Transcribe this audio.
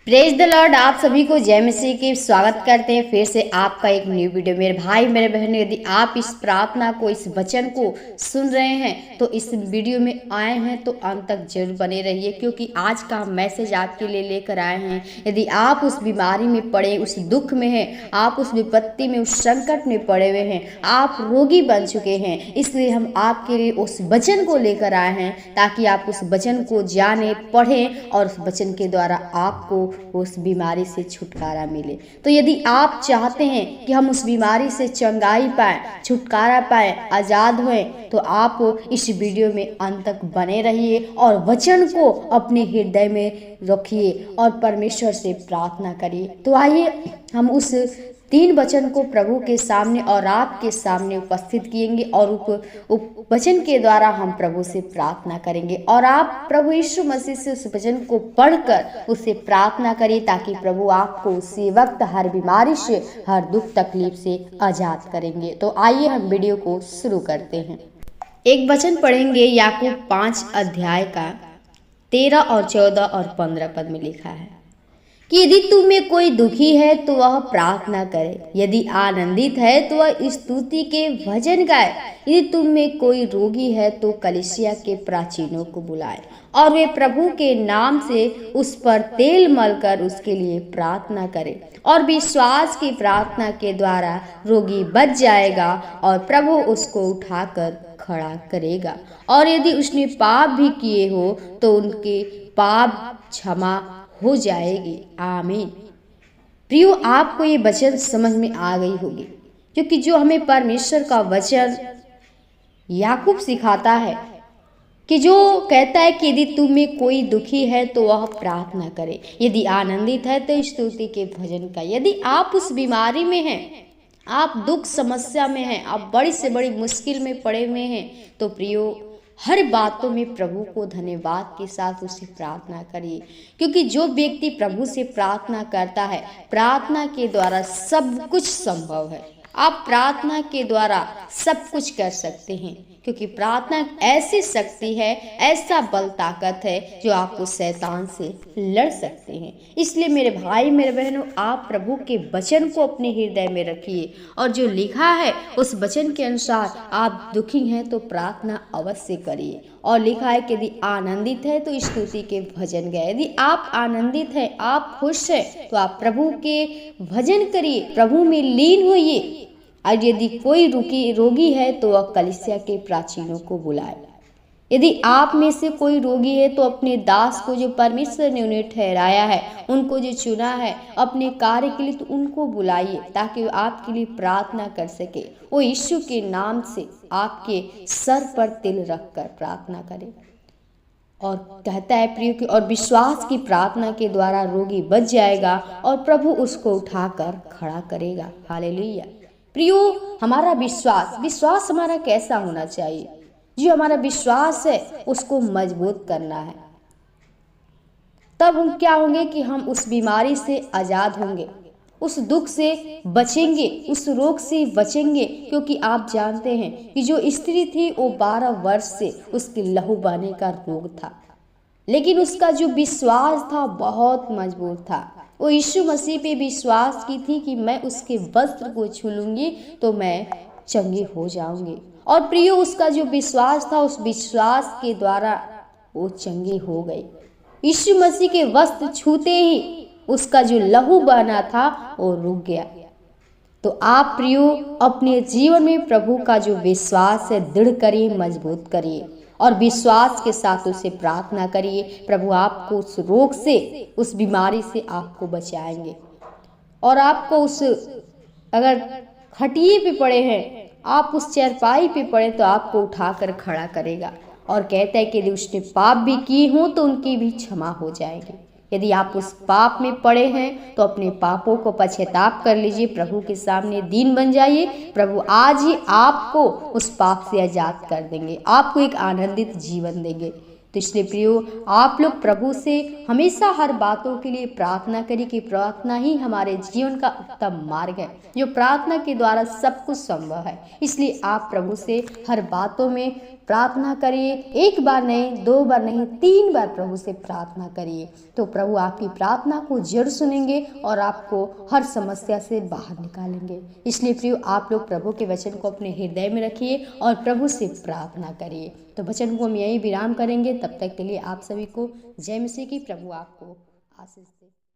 Praise the Lord. आप सभी को जय मसीह की स्वागत करते हैं फिर से आपका एक न्यू वीडियो। मेरे भाई मेरे बहन, यदि आप इस प्रार्थना को, इस वचन को सुन रहे हैं तो इस वीडियो में आए हैं तो अंत तक जरूर बने रहिए, क्योंकि आज का मैसेज आपके लिए लेकर आए हैं। यदि आप उस बीमारी में पड़े, उस दुख में हैं, आप उस विपत्ति में, उस संकट में पड़े हुए हैं, आप रोगी बन चुके हैं, इसलिए हम आपके लिए उस वचन को लेकर आए हैं ताकि आप उस वचन को जाने, पढ़ें और उस वचन के द्वारा आपको उस बीमारी से छुटकारा मिले। तो यदि आप चाहते हैं कि हम उस बीमारी से चंगाई पाएं, छुटकारा पाएं, आज़ाद हों, तो आप इस वीडियो में अंत तक बने रहिए और वचन को अपने हृदय में रखिए और परमेश्वर से प्रार्थना करिए। तो आइए हम उस 3 वचन को प्रभु के सामने और आपके सामने उपस्थित किएंगे और वचन के द्वारा हम प्रभु से प्रार्थना करेंगे। और आप प्रभु यीशु मसीह से उस वचन को पढ़कर उससे प्रार्थना करिए ताकि प्रभु आपको उसी वक्त हर बीमारी से, हर दुख तकलीफ से आजाद करेंगे। तो आइए हम वीडियो को शुरू करते हैं। एक वचन पढ़ेंगे, याकूब 5 अध्याय का 13 और 14 और 15 पद में लिखा है कि यदि तुम में कोई दुखी है तो वह प्रार्थना करे, यदि आनंदित है तो वह स्तुति के भजन गाए, यदि तुम में कोई रोगी है तो कलीसिया के प्राचीनों को बुलाए और वे प्रभु के नाम से उस पर तेल मलकर उसके लिए प्रार्थना करे। और विश्वास की प्रार्थना के द्वारा रोगी बच जाएगा और प्रभु उसको उठाकर खड़ा करेगा। और यदि उसने पाप भी किए हो तो उनके पाप क्षमा हो जाएगी। आमीन। प्रियो, आपको ये वचन समझ में आ गई होगी, क्योंकि जो हमें परमेश्वर का वचन याकूब सिखाता है कि जो कहता है कि यदि तुम में कोई दुखी है तो वह प्रार्थना करे, यदि आनंदित है तो स्तुति के भजन का। यदि आप उस बीमारी में हैं, आप दुख समस्या में हैं, आप बड़ी से बड़ी मुश्किल में पड़े हुए हैं, तो प्रियो हर बातों में प्रभु को धन्यवाद के साथ उससे प्रार्थना करिए, क्योंकि जो व्यक्ति प्रभु से प्रार्थना करता है, प्रार्थना के द्वारा सब कुछ संभव है। आप प्रार्थना के द्वारा सब कुछ कर सकते हैं, क्योंकि प्रार्थना ऐसी शक्ति है, ऐसा बल ताकत है जो आपको शैतान से लड़ सकते हैं। इसलिए मेरे भाई मेरे बहनों, आप प्रभु के वचन को अपने हृदय में रखिए और जो लिखा है उस वचन के अनुसार आप दुखी हैं तो प्रार्थना अवश्य करिए। और लिखा है कि यदि आनंदित है तो स्तुति के भजन गाए। यदि आप आनंदित हैं, आप खुश हैं, तो आप प्रभु के भजन करिए, प्रभु में लीन होइए। और यदि कोई रोगी है तो वह कलीसिया के प्राचीनों को बुलाए। यदि आप में से कोई रोगी है तो अपने दास को, जो परमेश्वर ने उन्हें ठहराया है, उनको जो चुना है अपने कार्य के लिए, तो उनको बुलाइए ताकि वो आपके लिए प्रार्थना कर सके। वो यीशु के नाम से आपके सर पर तिल रखकर प्रार्थना करे। और कहता है प्रियो कि और विश्वास की प्रार्थना के द्वारा रोगी बच जाएगा और प्रभु उसको उठाकर खड़ा करेगा। हालेलुया। प्रियो, हमारा विश्वास हमारा कैसा होना चाहिए? जो हमारा विश्वास है उसको मजबूत करना है। तब हम क्या होंगे कि हम उस बीमारी से आजाद होंगे, उस दुख से बचेंगे, उस रोग से बचेंगे। क्योंकि आप जानते हैं कि जो स्त्री थी वो 12 वर्ष से उसके लहू बहने का रोग था, लेकिन उसका जो विश्वास था बहुत मजबूत था। वो यीशु मसीह पे विश्वास की थी कि मैं उसके वस्त्र को छू लूंगी तो मैं चंगी हो जाऊंगी। और प्रियो, उसका जो विश्वास था, उस विश्वास के द्वारा वो चंगी हो गई। यीशु मसीह के वस्त्र छूते ही उसका जो लहू बहना था वो रुक गया। तो आप प्रियो अपने जीवन में प्रभु का जो विश्वास है दृढ़ करिए, मजबूत करिए और विश्वास के साथ उसे प्रार्थना करिए। प्रभु आपको उस रोग से, उस बीमारी से आपको बचाएंगे। और आपको उस, अगर खटिए पे पड़े हैं, आप उस चारपाई पे पड़े, तो आपको उठाकर खड़ा करेगा। और कहता है कि यदि उसने पाप भी किए हों तो उनकी भी क्षमा हो जाएगी। यदि आप उस पाप में पड़े हैं तो अपने पापों को पश्चाताप कर लीजिए, प्रभु के सामने दीन बन जाइए। प्रभु आज ही आपको उस पाप से आजाद कर देंगे, आपको एक आनंदित जीवन देंगे। तो इसलिए प्रियो, आप लोग प्रभु से हमेशा हर बातों के लिए प्रार्थना करिए कि प्रार्थना ही हमारे जीवन का उत्तम मार्ग है, जो प्रार्थना के द्वारा सब कुछ संभव है। इसलिए आप प्रभु से हर बातों में प्रार्थना करिए। एक बार नहीं, 2 बार नहीं, 3 बार प्रभु से प्रार्थना करिए, तो प्रभु आपकी प्रार्थना को जरूर सुनेंगे और आपको हर समस्या से बाहर निकालेंगे। इसलिए प्रियो, आप लोग प्रभु के वचन को अपने हृदय में रखिए और प्रभु से प्रार्थना करिए। तो वचन को हम यहीं विराम करेंगे। तब तक के लिए आप सभी को जय मसीह की। प्रभु आपको आशीष दे।